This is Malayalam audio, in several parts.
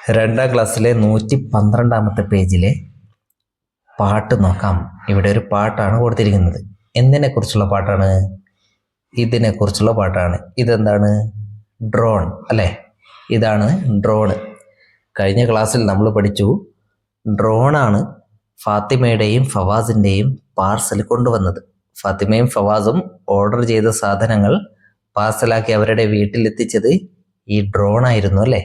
രണ്ടാം ക്ലാസ്സിലെ 112-ാമത്തെ പേജിലെ പാട്ട് നോക്കാം. ഇവിടെ ഒരു പാട്ടാണ് കൊടുത്തിരിക്കുന്നത്. എന്തിനെക്കുറിച്ചുള്ള പാട്ടാണ്? ഇതിനെക്കുറിച്ചുള്ള പാട്ടാണ്. ഇതെന്താണ്? ഡ്രോൺ അല്ലേ? ഇതാണ് ഡ്രോൺ. കഴിഞ്ഞ ക്ലാസ്സിൽ നമ്മൾ പഠിച്ചു ഡ്രോണാണ് ഫാത്തിമയുടെയും ഫവാസിൻ്റെയും പാർസൽ കൊണ്ടുവന്നത്. ഫാത്തിമയും ഫവാസും ഓർഡർ ചെയ്ത സാധനങ്ങൾ പാർസലാക്കി അവരുടെ വീട്ടിലെത്തിച്ചത് ഈ ഡ്രോണായിരുന്നു അല്ലേ?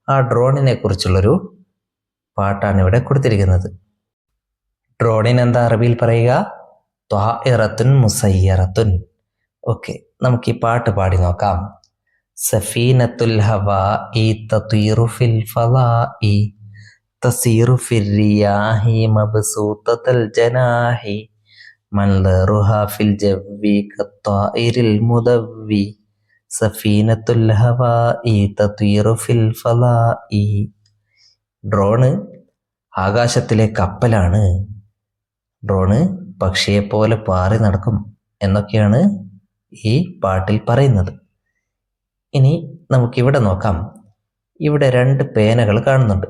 ആ ഡ്രോണിനെ കുറിച്ചുള്ളൊരു പാട്ടാണ് ഇവിടെ കൊടുത്തിരിക്കുന്നത്. ഡ്രോണിന് എന്താ അറബിയിൽ പറയുക? ത്വാഇറത്തുൻ മുസയ്യറത്തുൻ. ഓക്കെ, നമുക്ക് ഈ പാട്ട് പാടി നോക്കാം. സഫീനത്തുൽ ഹവാഇ തതീറു ഫിൽ ഫളാഇ തസീറു ഫിർ റിയാഹി മബ്സൂതത്തുൽ ജനാഹി മൻദറുഹാ ഫിൽ ജവ്വി കത്വാഇരിൽ മുദവ്വി സഫീനത്തുൽ ഹവാഇ തതീറു ഫിൽ ഫളാഇ. ഡ്രോണ് ആകാശത്തിലെ കപ്പലാണ്. ഡ്രോണ് പക്ഷിയെപ്പോലെ പാറി നടക്കും എന്നൊക്കെയാണ് ഈ പാട്ടിൽ പറയുന്നത്. ഇനി നമുക്കിവിടെ നോക്കാം. ഇവിടെ 2 പേനകൾ കാണുന്നുണ്ട്.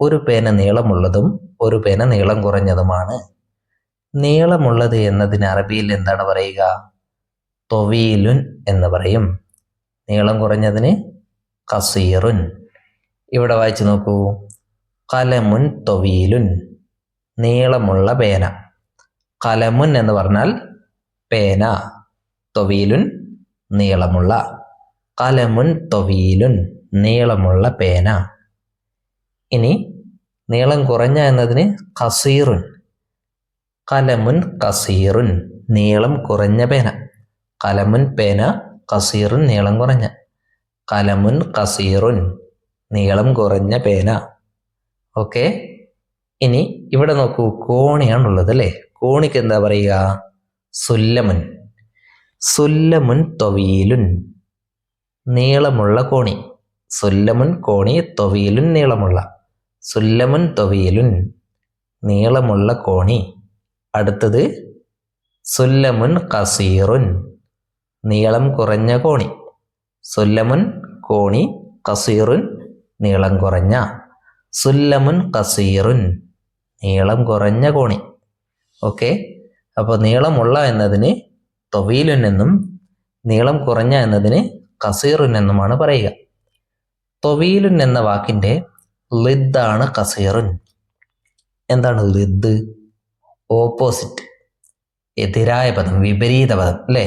ഒരു പേന നീളമുള്ളതും ഒരു പേന നീളം കുറഞ്ഞതുമാണ്. നീളമുള്ളത് എന്നതിന് അറബിയിൽ എന്താണ് പറയുക? തൊവീലുൻ എന്ന് പറയും. നീളം കുറഞ്ഞതിന് കസീറുൻ. ഇവിടെ വായിച്ചു നോക്കൂ. കലമുൻ തൊവീലുൻ, നീളമുള്ള പേന. കലമുൻ എന്ന് പറഞ്ഞാൽ പേന, തൊവീലുൻ നീളമുള്ള. കലമുൻ തൊവീലുൻ, നീളമുള്ള പേന. ഇനി നീളം കുറഞ്ഞ എന്നതിന് കസീറുൻ. കലമുൻ കസീറുൻ, നീളം കുറഞ്ഞ പേന. കലമുൻ പേന, കസീറുൻ നീളം കുറഞ്ഞ. കലമുൻ കസീറുൻ, നീളം കുറഞ്ഞ പേന. ഓക്കെ, ഇനി ഇവിടെ നോക്കൂ. കോണിയാണുള്ളത് അല്ലേ? കോണിക്ക് എന്താ പറയുക? സുല്ലമുൻ. സുല്ലമുൻ തൊവീലുൻ, നീളമുള്ള കോണി. സുല്ലമുൻ കോണി, തൊവീലുൻ നീളമുള്ള. സുല്ലമുൻ തൊവീലുൻ, നീളമുള്ള കോണി. അടുത്തത് സുല്ലമുൻ കസീറുൻ, നീളം കുറഞ്ഞ കോണി. സുല്ലമുൻ കോണി, കസീറുൻ നീളം കുറഞ്ഞ. സുല്ലമുൻ കസീറുൻ, നീളം കുറഞ്ഞ കോണി. ഓക്കെ, അപ്പോൾ നീളമുള്ള എന്നതിന് തൊവീലുൻ എന്നും നീളം കുറഞ്ഞ എന്നതിന് കസീറുൻ എന്നുമാണ് പറയുക. തൊവീലുൻ എന്ന വാക്കിൻ്റെ ലിദ്ദാണ് കസീറുൻ. എന്താണ് ലിദ്? ഓപ്പോസിറ്റ്, എതിരായ പദം, വിപരീത പദം അല്ലേ?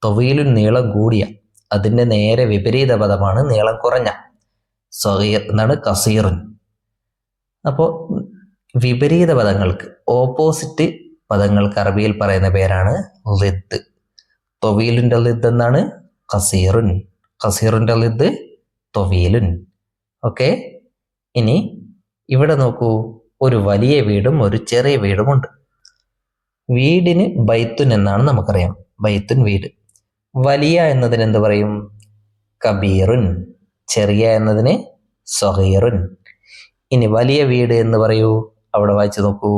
തൊവീലുൻ നീളം കൂടിയ, അതിൻ്റെ നേരെ വിപരീത പദമാണ് നീളം കുറഞ്ഞ. സഗീർ എന്നാണ് കസീറുൻ. അപ്പോൾ വിപരീത പദങ്ങൾക്ക്, ഓപ്പോസിറ്റ് പദങ്ങൾക്ക് അറബിയിൽ പറയുന്ന പേരാണ് ലിദ്. തൊവീലുൻ്റെ ലിദ് എന്നാണ് കസീറുൻ. കസീറുൻ്റെ ലിദ് തൊവീലുൻ. ഓക്കെ, ഇനി ഇവിടെ നോക്കൂ. ഒരു വലിയ വീടും ഒരു ചെറിയ വീടുമുണ്ട്. വീടിന് ബൈത്തുൻ എന്നാണ് നമുക്കറിയാം. ബൈത്തുൻ വീട്. വലിയ എന്നതിന് എന്ത് പറയും? കബീറുൻ. ചെറിയ എന്നതിന് സഗീറുൻ. ഇനി വലിയ വീട് എന്ന് പറയൂ. അവിടെ വായിച്ചു നോക്കൂ.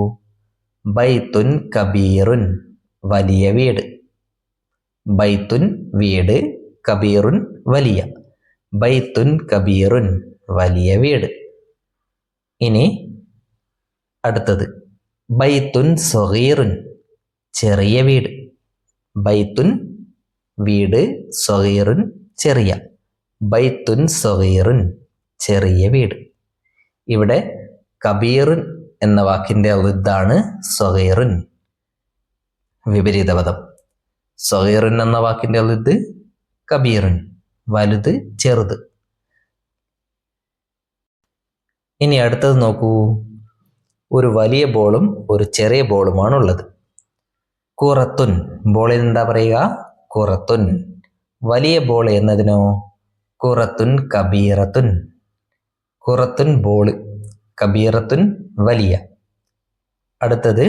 ബൈത്തുൻ കബീറുൻ, വലിയ വീട്. ബൈത്തുൻ വീട്, കബീറുൻ വലിയ. ബൈത്തുൻ കബീറുൻ, വലിയ വീട്. ഇനി അടുത്തത് ബൈത്തുൻ സഗീറുൻ, ചെറിയ വീട്. ബൈത്തുൻ വീട്, സഗീറുൻ ചെറിയ. ബൈത്തുൻ സഗീറുൻ, ചെറിയ വീട്. ഇവിടെ കബീറുൻ എന്ന വാക്കിൻ്റെ ലിദ്ദാണ് സഗീറുൻ, വിപരീത പദം. സഗീറുൻ എന്ന വാക്കിൻ്റെ ലിദ് കബീറുൻ, വലുത് ചെറുത്. ഇനി അടുത്തത് നോക്കൂ. ഒരു വലിയ ബോളും ഒരു ചെറിയ ബോളുമാണുള്ളത്. കുറത്തുൻ, ബോളിന് എന്താ പറയുക? കുറത്തുൻ. വലിയ ബോൾ എന്നതിനോ? കുറത്തുൻ കബീറത്തുൻ. കുറത്തുൻ ബോള്, കബീറത്തുൻ വലിയ. അടുത്തത്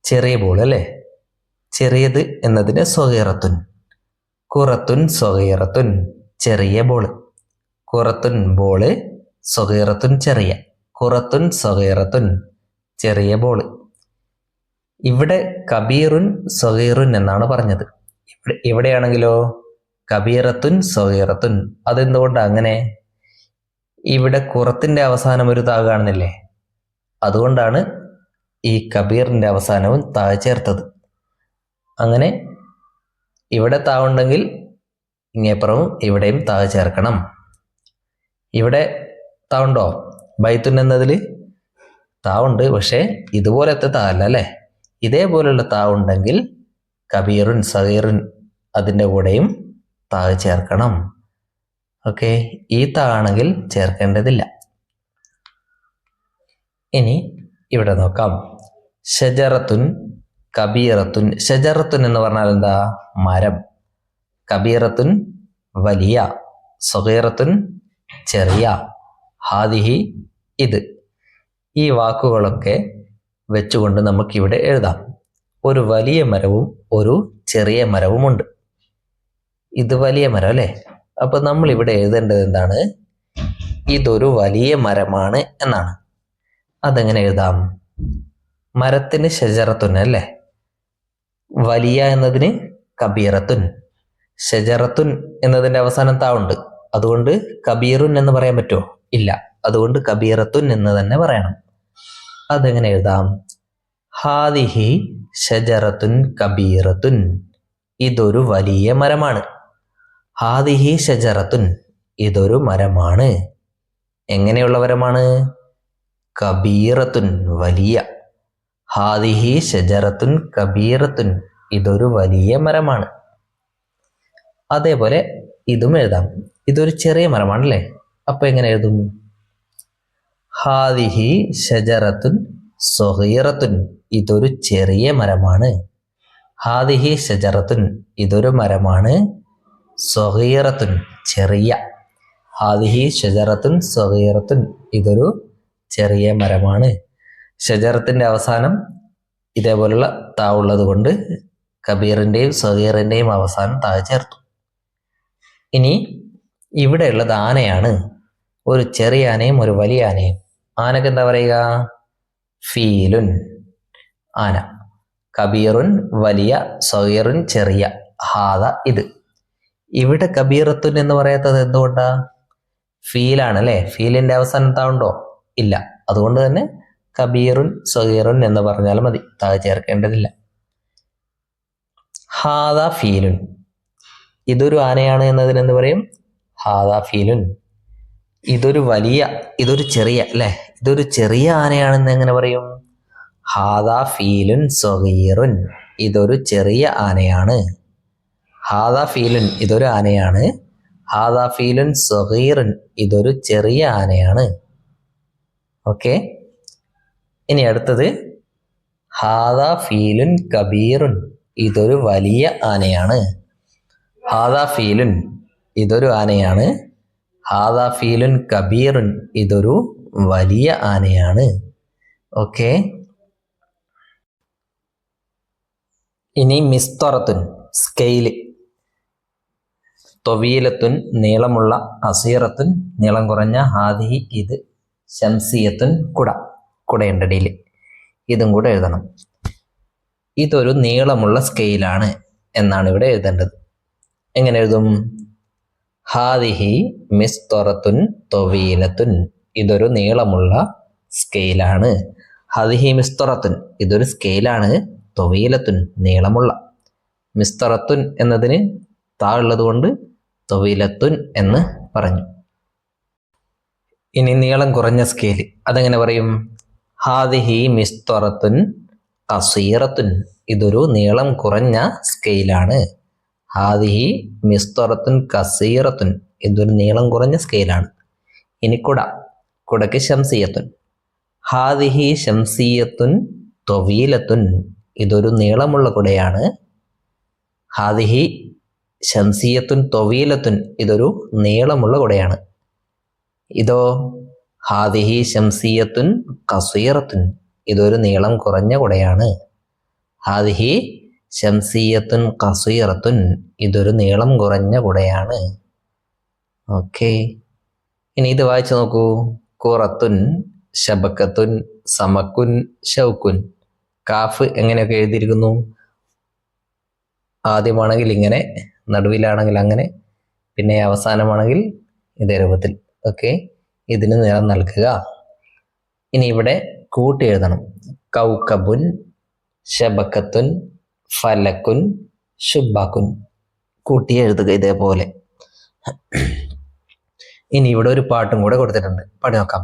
ചെറിയ ബോൾ അല്ലേ? ചെറിയത് എന്നതിന് സഗീറത്തുൻ. കുറത്തുൻ സഗീറത്തുൻ, ചെറിയ ബോള്. കുറത്തുൻ ബോള്, സഗീറത്തുൻ ചെറിയ. കുറത്തുൻ സഗീറത്തുൻ, ചെറിയ ബോള്. ഇവിടെ കബീറുൻ സഗീറുൻ എന്നാണ് പറഞ്ഞത്. ഇവിടെയാണെങ്കിലോ കബീറത്തുൻ സഗീറത്തുൻ. അതെന്തുകൊണ്ടാണ് അങ്ങനെ? ഇവിടെ കുറത്തിൻ്റെ അവസാനം ഒരു താ കാണുന്നില്ലേ? അതുകൊണ്ടാണ് ഈ കബീറിൻ്റെ അവസാനവും താ ചേർത്തത്. അങ്ങനെ ഇവിടെ താ ഉണ്ടെങ്കിൽ ഇങ്ങേപ്പുറവും ഇവിടെയും താ ചേർക്കണം. ഇവിടെ താ ഉണ്ടോ? ബൈത്തുൻ എന്നതിൽ താ ഉണ്ട്, പക്ഷേ ഇതുപോലത്തെ താ അല്ല അല്ലേ? ഇതേപോലുള്ള താ ഉണ്ടെങ്കിൽ കബീറുൻ സഗീറുൻ അതിൻ്റെ കൂടെയും താ ചേർക്കണം. ഓക്കെ, ഈ താ ആണെങ്കിൽ ചേർക്കേണ്ടതില്ല. ഇനി ഇവിടെ നോക്കാം. ഷജറത്തുൻ കബീറത്തുൻ. ഷജറത്തുൻ എന്ന് പറഞ്ഞാൽ എന്താ? മരം. കബീറത്തുൻ വലിയ, സഗീറത്തുൻ ചെറിയ, ഹാദിഹി ഇത്. ഈ വാക്കുകളൊക്കെ വെച്ചുകൊണ്ട് നമുക്കിവിടെ എഴുതാം. ഒരു വലിയ മരവും ഒരു ചെറിയ മരവുമുണ്ട്. ഇത് വലിയ മരം അല്ലേ? അപ്പൊ നമ്മൾ ഇവിടെ എഴുതേണ്ടത് എന്താണ്? ഇതൊരു വലിയ മരമാണ് എന്നാണ്. അതെങ്ങനെ എഴുതാം? മരത്തിന് ഷജറത്തുൻ അല്ലേ? വലിയ എന്നതിന് കബീറത്തുൻ. ഷജറത്തുൻ എന്നതിൻ്റെ അവസാനം താ ഉണ്ട്, അതുകൊണ്ട് കബീറുൻ എന്ന് പറയാൻ പറ്റുമോ? ഇല്ല. അതുകൊണ്ട് കബീറത്തുൻ എന്ന് തന്നെ പറയണം. അതെങ്ങനെ എഴുതാം? ഹാദിഹി ഷജറത്തുൻ കബീറത്തുൻ. ഇതൊരു വലിയ മരമാണ്. ഹാദിഹി ഷജറത്തുൻ. ഇതൊരു മരമാണ്. എങ്ങനെയുള്ള മരമാണ്? കബീറത്തുൻ വലിയ. ഹാദിഹി ഷജറത്തുൻ കബീറത്തുൻ. ഇതൊരു വലിയ മരമാണ്. അതേപോലെ ഇതും എഴുതാം. ഇതൊരു ചെറിയ മരമാണല്ലേ? അപ്പൊ എങ്ങനെ എഴുതും? ഹാദിഹി ഷജറത്തുൻ സഗീറത്തുൻ. ഇതൊരു ചെറിയ മരമാണ്. ഹാദിഹി ഷജറത്തുൻ. ഇതൊരു മരമാണ്. സഗീറത്തുൻ ചെറിയ. ഹാദിഹി ഷജറത്തുൻ സഗീറത്തുൻ. ഇതൊരു ചെറിയ മരമാണ്. ഷജറത്തിൻ്റെ അവസാനം ഇതേപോലുള്ള താ ഉള്ളത് കൊണ്ട് കബീറിൻ്റെയും സഗീറിൻ്റെയും അവസാനം താ ചേർത്തു. ഇനി ഇവിടെ ഉള്ളത് ആനയാണ്. ഒരു ചെറിയ ആനയും ഒരു വലിയ ആനയും. ആനക്ക് എന്താ പറയുക? ഫീലുൻ ആന. കബീറുൻ വലിയ, സഗീറുൻ ചെറിയ, ഹാദ ഇത്. ഇവിടെ കബീറത്തുൻ എന്ന് പറയാത്തത് എന്തുകൊണ്ടാ? ഫീലാണല്ലേ? ഫീലിൻ്റെ അവസാനം താ ഉണ്ടോ? ഇല്ല. അതുകൊണ്ട് തന്നെ കബീറുൻ സഗീറുൻ എന്ന് പറഞ്ഞാൽ മതി, താ ചേർക്കേണ്ടതില്ല. ഹാദ ഫീലുൻ. ഇതൊരു ആനയാണ് എന്നതിന് എന്ത് പറയും? ഹാദ ഫീലുൻ. ഇതൊരു വലിയ, ഇതൊരു ചെറിയ അല്ലേ? ഇതൊരു ചെറിയ ആനയാണെന്ന് എങ്ങനെ പറയും? ഹാദ ഫീലുൻ സഗീറുൻ. ഇതൊരു ചെറിയ ആനയാണ്. ഹാദ ഫീലുൻ ഇതൊരു ആനയാണ്. ഹാദ ഫീലുൻ സഗീറുൻ. ഇതൊരു ചെറിയ ആനയാണ്. ഓക്കെ, ഇനി അടുത്തത് ഹാദ ഫീലുൻ കബീറുൻ. ഇതൊരു വലിയ ആനയാണ്. ഹാദ ഫീലുൻ ഇതൊരു ആനയാണ്. ഹാദ ഫീലുൻ കബീറുൻ. ഇതൊരു വലിയ ആനയാണ്. ഓക്കെ, ഇനി മിസ്തറത്തുൻ സ്കെയില്. തൊവീലത്തുൻ നീളമുള്ള, അസീറത്തുൻ നീളം കുറഞ്ഞ, ഹാദിഹി ഇത്, ശംസിയത്തുൻ കുട. കുടയുണ്ട് ഇടയിൽ. ഇതും കൂടെ എഴുതണം. ഇതൊരു നീളമുള്ള സ്കെയിലാണ് എന്നാണ് ഇവിടെ എഴുതേണ്ടത്. എങ്ങനെ എഴുതും? ഹാദിഹി മിസ്തറത്തുൻ തൊവീലത്തുൻ. ഇതൊരു നീളമുള്ള സ്കെയിലാണ്. ഹാദിഹി മിസ്തറത്തുൻ. ഇതൊരു സ്കെയിലാണ്. തൊവീലത്തുൻ നീളമുള്ള. മിസ്തറത്തുൻ എന്നതിന് താ ഉള്ളത് കൊണ്ട് തൊവീലത്തുൻ എന്ന് പറഞ്ഞു. ഇനി നീളം കുറഞ്ഞ സ്കെയിൽ, അതെങ്ങനെ പറയും? ഹാദിഹി മിസ്തറത്തുൻ കസീറത്തുൻ. ഇതൊരു നീളം കുറഞ്ഞ സ്കെയിലാണ്. ഹാദിഹി മിസ്തറത്തുൻ കസീറത്തുൻ. ഇതൊരു നീളം കുറഞ്ഞ സ്കെയിലാണ്. ഇനി കുട. കുടയ്ക്ക് ശംസിയത്തുൻ. ഹാദിഹി ശംസിയത്തുൻ തൊവീലത്തുൻ. ഇതൊരു നീളമുള്ള കുടയാണ്. ഹാദിഹി ശംസിയത്തുൻ തൊവീലത്തുൻ. ഇതൊരു നീളമുള്ള കുടയാണ്. ഇതോ ഹാദിഹി ശംസിയത്തുൻ കസീറത്തുൻ. ഇതൊരു നീളം കുറഞ്ഞ കുടയാണ്. ഹാദിഹി ശംസിയത്തുൻ കസീറത്തുൻ. ഇതൊരു നീളം കുറഞ്ഞ കുടയാണ്. ഓക്കെ, ഇനി ഇത് വായിച്ചു നോക്കൂ. ഖുറത്തുൻ, ശബക്കത്തുൻ, സമക്കുൻ, ഷൗക്കുൻ. കാഫ് എങ്ങനെയൊക്കെ എഴുതിയിരിക്കുന്നു? ആദ്യമാണെങ്കിൽ ഇങ്ങനെ, നടുവിലാണെങ്കിൽ അങ്ങനെ, പിന്നെ അവസാനമാണെങ്കിൽ ഇതേ രൂപത്തിൽ. ഓക്കെ, ഇതിന് നിറം നൽകുക. ഇനി ഇവിടെ കൂട്ടി എഴുതണം. കൗകബുൻ, ശബക്കത്തുൻ, ഫലക്കുൻ, ശുബാക്കുൻ. കൂട്ടി എഴുതുക ഇതേപോലെ. ഇനി ഇവിടെ ഒരു പാട്ടും കൂടെ കൊടുത്തിട്ടുണ്ട്, പാടി നോക്കാം.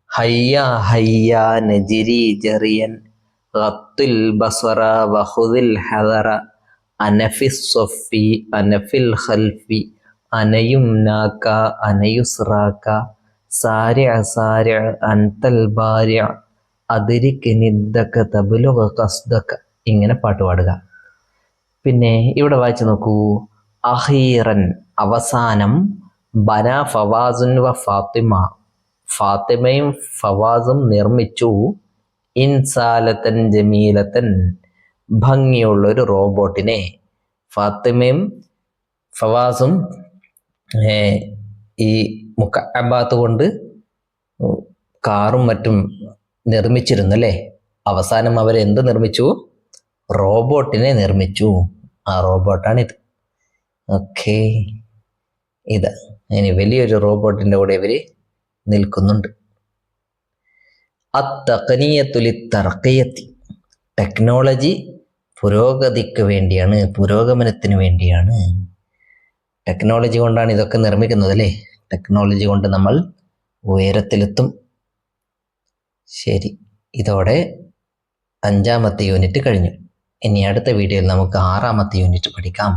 ഹയ്യ ഹയ്യ നജിരി ജറിയൻ ഖത്തുൽ ബസറ വഖുദിൽ ഹദറ അനഫിസ് സൊഫി അനഫിൽ ഖൽഫി അനയുംനാക അനയുസ്റാക സാരിഅ സാരിഅ അൻതൽ ബാരിഅ അദ്രിക് നിദ്ദക തബ്ലുഗ ഖസ്ദക. ഇങ്ങനെ പാട്ട് പാടുക. പിന്നെ ഇവിടെ വായിച്ചു നോക്കൂ. അഖീറൻ അവസാനം, ബന ഫവാസുൻ വ ഫാത്തിമ ഫാത്തിമയും ഫവാസും നിർമ്മിച്ചു, ഇൻസാലത്തൻ ജമീലത്തൻ ഭംഗിയുള്ളൊരു റോബോട്ടിനെ. ഫാത്തിമയും ഫവാസും ഈ മുക്കഅബാത്ത് കൊണ്ട് കാറും മറ്റും നിർമ്മിച്ചിരുന്നല്ലേ. അവസാനം അവരെന്ത് നിർമ്മിച്ചു? റോബോട്ടിനെ നിർമ്മിച്ചു. ആ റോബോട്ടാണിത്. ഓക്കെ, ഇത് ഇനി വലിയൊരു റോബോട്ടിൻ്റെ കൂടെ ഇവർ നിൽക്കുന്നുണ്ട്. അത്തഖനിയത്തുലിത്തർഖിയത്തി, ടെക്നോളജി പുരോഗതിക്ക് വേണ്ടിയാണ്, പുരോഗമനത്തിന് വേണ്ടിയാണ്. ടെക്നോളജി കൊണ്ടാണ് ഇതൊക്കെ നിർമ്മിക്കുന്നത് അല്ലേ. ടെക്നോളജി കൊണ്ട് നമ്മൾ ഉയരത്തിലെത്തും. ശരി, ഇതോടെ 5ാമത്തെ യൂണിറ്റ് കഴിഞ്ഞു. ഇനി അടുത്ത വീഡിയോയിൽ നമുക്ക് 6ാമത്തെ യൂണിറ്റ് പഠിക്കാം.